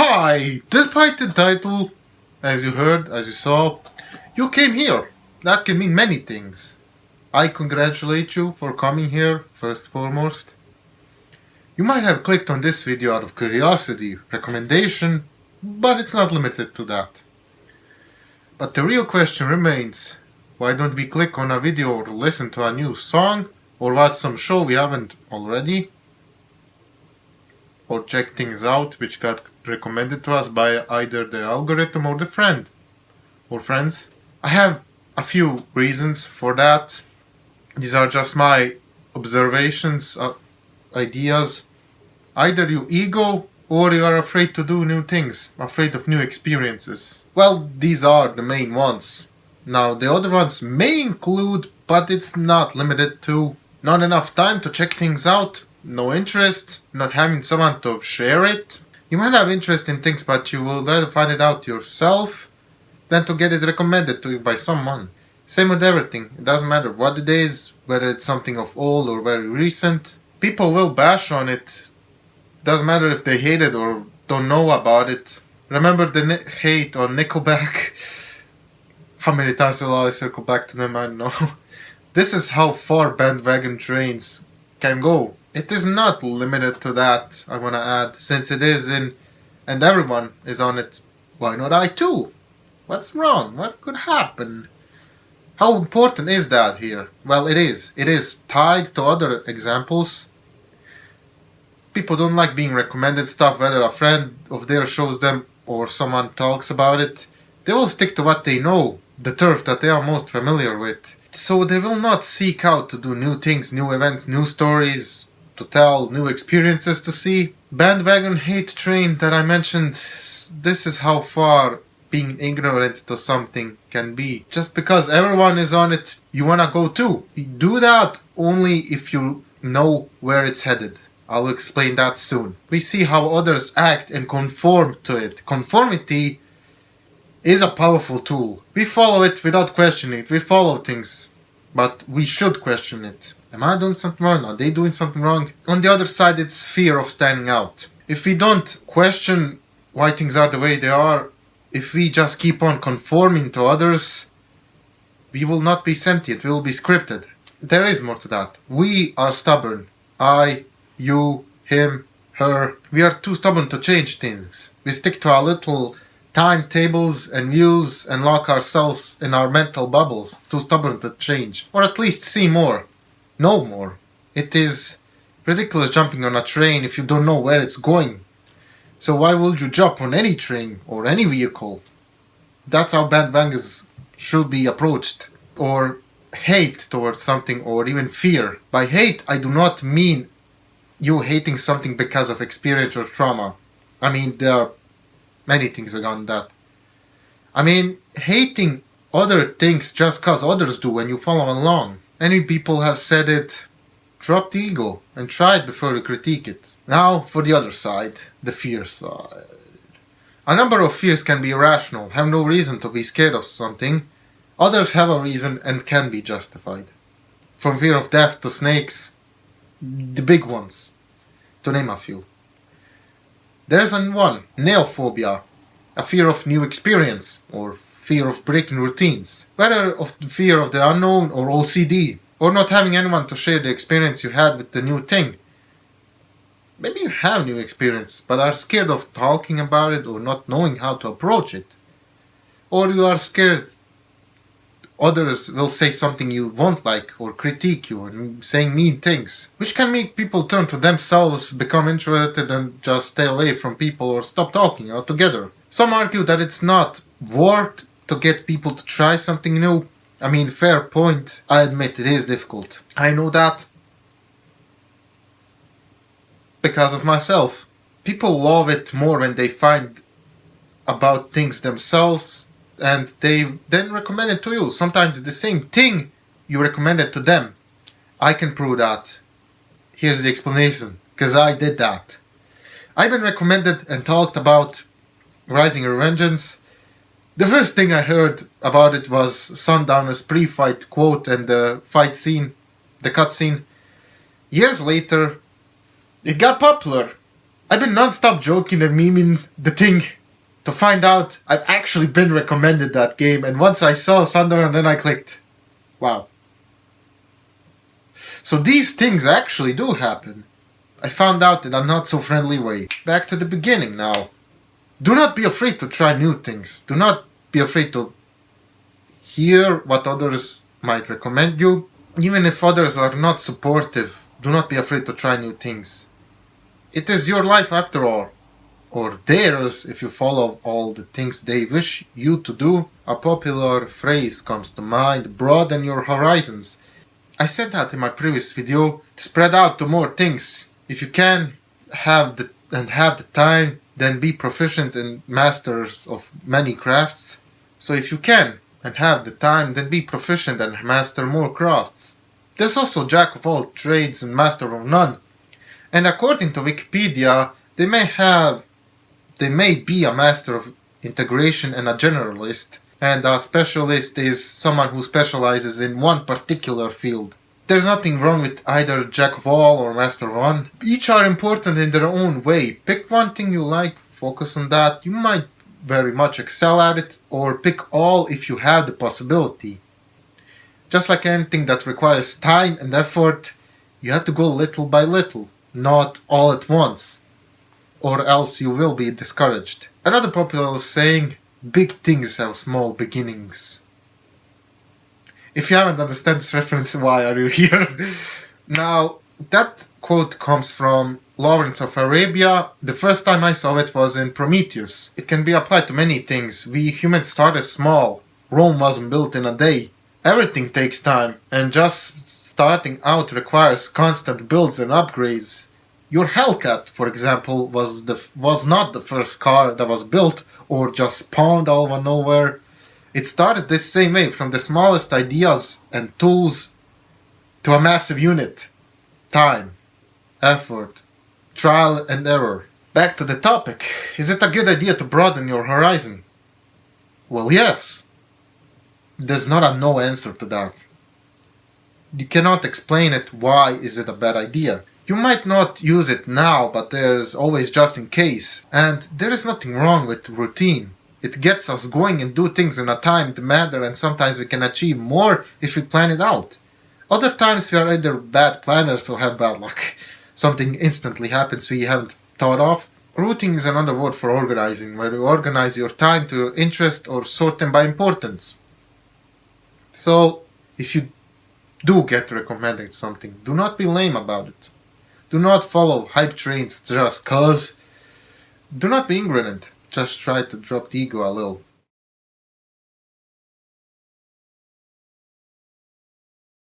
Hi! Despite the title, as you heard, as you saw, you came here. That can mean many things. I congratulate you for coming here, first foremost. You might have clicked on this video out of curiosity, recommendation, but it's not limited to that. But the real question remains, why don't we click on a video or listen to a new song, or watch some show we haven't already? Or check things out which got recommended to us by either the algorithm or the friend or friends. I have a few reasons for that. These are just my observations, ideas. Either you ego or you are afraid to do new things, afraid of new experiences. Well, these are the main ones. Now, the other ones may include, but it's not limited to, not enough time to check things out, no interest, not having someone to share it. You might have interest in things, but you will rather find it out yourself than to get it recommended to you by someone. Same with everything. It doesn't matter what it is, whether it's something of old or very recent. People will bash on it. Doesn't matter if they hate it or don't know about it. Remember the hate on Nickelback? How many times will I circle back to them? I don't know. This is how far bandwagon trains can go. It is not limited to that, I want to add, since it is in, and everyone is on it. Why not I too? What's wrong? What could happen? How important is that here? Well, it is. It is tied to other examples. People don't like being recommended stuff, whether a friend of theirs shows them or someone talks about it. They will stick to what they know, the turf that they are most familiar with. So they will not seek out to do new things, new events, new stories to tell, new experiences to see. Bandwagon hate train that I mentioned, this is how far being ignorant to something can be. Just because everyone is on it, you wanna go too. You do that only if you know where it's headed. I'll explain that soon. We see how others act and conform to it. Conformity is a powerful tool. We follow it without questioning it. We follow things, but we should question it. Am I doing something wrong? Are they doing something wrong? On the other side, it's fear of standing out. If we don't question why things are the way they are, if we just keep on conforming to others, we will not be sentient, we will be scripted. There is more to that. We are stubborn. I, you, him, her. We are too stubborn to change things. We stick to our little timetables and views and lock ourselves in our mental bubbles. Too stubborn to change. Or at least see more. Know more. It is ridiculous jumping on a train if you don't know where it's going. So why would you jump on any train or any vehicle? That's how bandwagons should be approached. Or hate towards something, or even fear. By hate, I do not mean you hating something because of experience or trauma. I mean, there are many things beyond that. I mean, hating other things just cause others do when you follow along. Many people have said it. Drop the ego and try it before you critique it. Now for the other side, the fear side. A number of fears can be irrational, have no reason to be scared of something. Others have a reason and can be justified. From fear of death to snakes, the big ones, to name a few. There's one, neophobia, a fear of new experience, or fear of breaking routines. Whether of the fear of the unknown or OCD, or not having anyone to share the experience you had with the new thing. Maybe you have new experience, but are scared of talking about it or not knowing how to approach it. Or you are scared others will say something you won't like or critique you and saying mean things, which can make people turn to themselves, become introverted and just stay away from people or stop talking altogether. Some argue that it's not worth to get people to try something new. I mean, fair point. I admit it is difficult. I know that because of myself. People love it more when they find about things themselves and they then recommend it to you. Sometimes the same thing you recommended to them. I can prove that. Here's the explanation, because I did that. I've been recommended and talked about Rising Revengeance. The first thing I heard about it was Sundowner's pre-fight quote and the fight scene, the cutscene. Years later, it got popular. I've been non-stop joking and memeing the thing to find out I've actually been recommended that game, and once I saw Thunder and then I clicked. Wow. So these things actually do happen. I found out in a not so friendly way. Back to the beginning now. Do not be afraid to try new things. Do not be afraid to hear what others might recommend you. Even if others are not supportive, do not be afraid to try new things. It is your life after all. Or theirs if you follow all the things they wish you to do. A popular phrase comes to mind: broaden your horizons. I said that in my previous video. Spread out to more things. If you can have the time, then be proficient and masters of many crafts. So if you can and have the time, then be proficient and master more crafts. There's also jack of all trades and master of none. And according to Wikipedia, they may be a master of integration and a generalist, and a specialist is someone who specializes in one particular field. There's nothing wrong with either jack of all or master of one. Each are important in their own way. Pick one thing you like, focus on that. You might very much excel at it, or pick all if you have the possibility. Just like anything that requires time and effort, you have to go little by little, not all at once, or else you will be discouraged. Another popular saying: big things have small beginnings. If you haven't understood this reference, why are you here? Now, that quote comes from Lawrence of Arabia. The first time I saw it was in Prometheus. It can be applied to many things. We humans started small. Rome wasn't built in a day. Everything takes time, and just starting out requires constant builds and upgrades. Your Hellcat, for example, was not the first car that was built or just spawned out of nowhere. It started the same way, from the smallest ideas and tools to a massive unit. Time, effort, trial and error. Back to the topic. Is it a good idea to broaden your horizon? Well, yes. There's not a no answer to that. You cannot explain it. Why is it a bad idea? You might not use it now, but there's always just in case. And there is nothing wrong with routine. It gets us going and do things in a timed manner, and sometimes we can achieve more if we plan it out. Other times we are either bad planners or have bad luck. Something instantly happens we haven't thought of. Routing is another word for organizing, where you organize your time to your interest or sort them by importance. So, if you do get recommended something, do not be lame about it. Do not follow hype trains just cause. Do not be ignorant. Just try to drop the ego a little.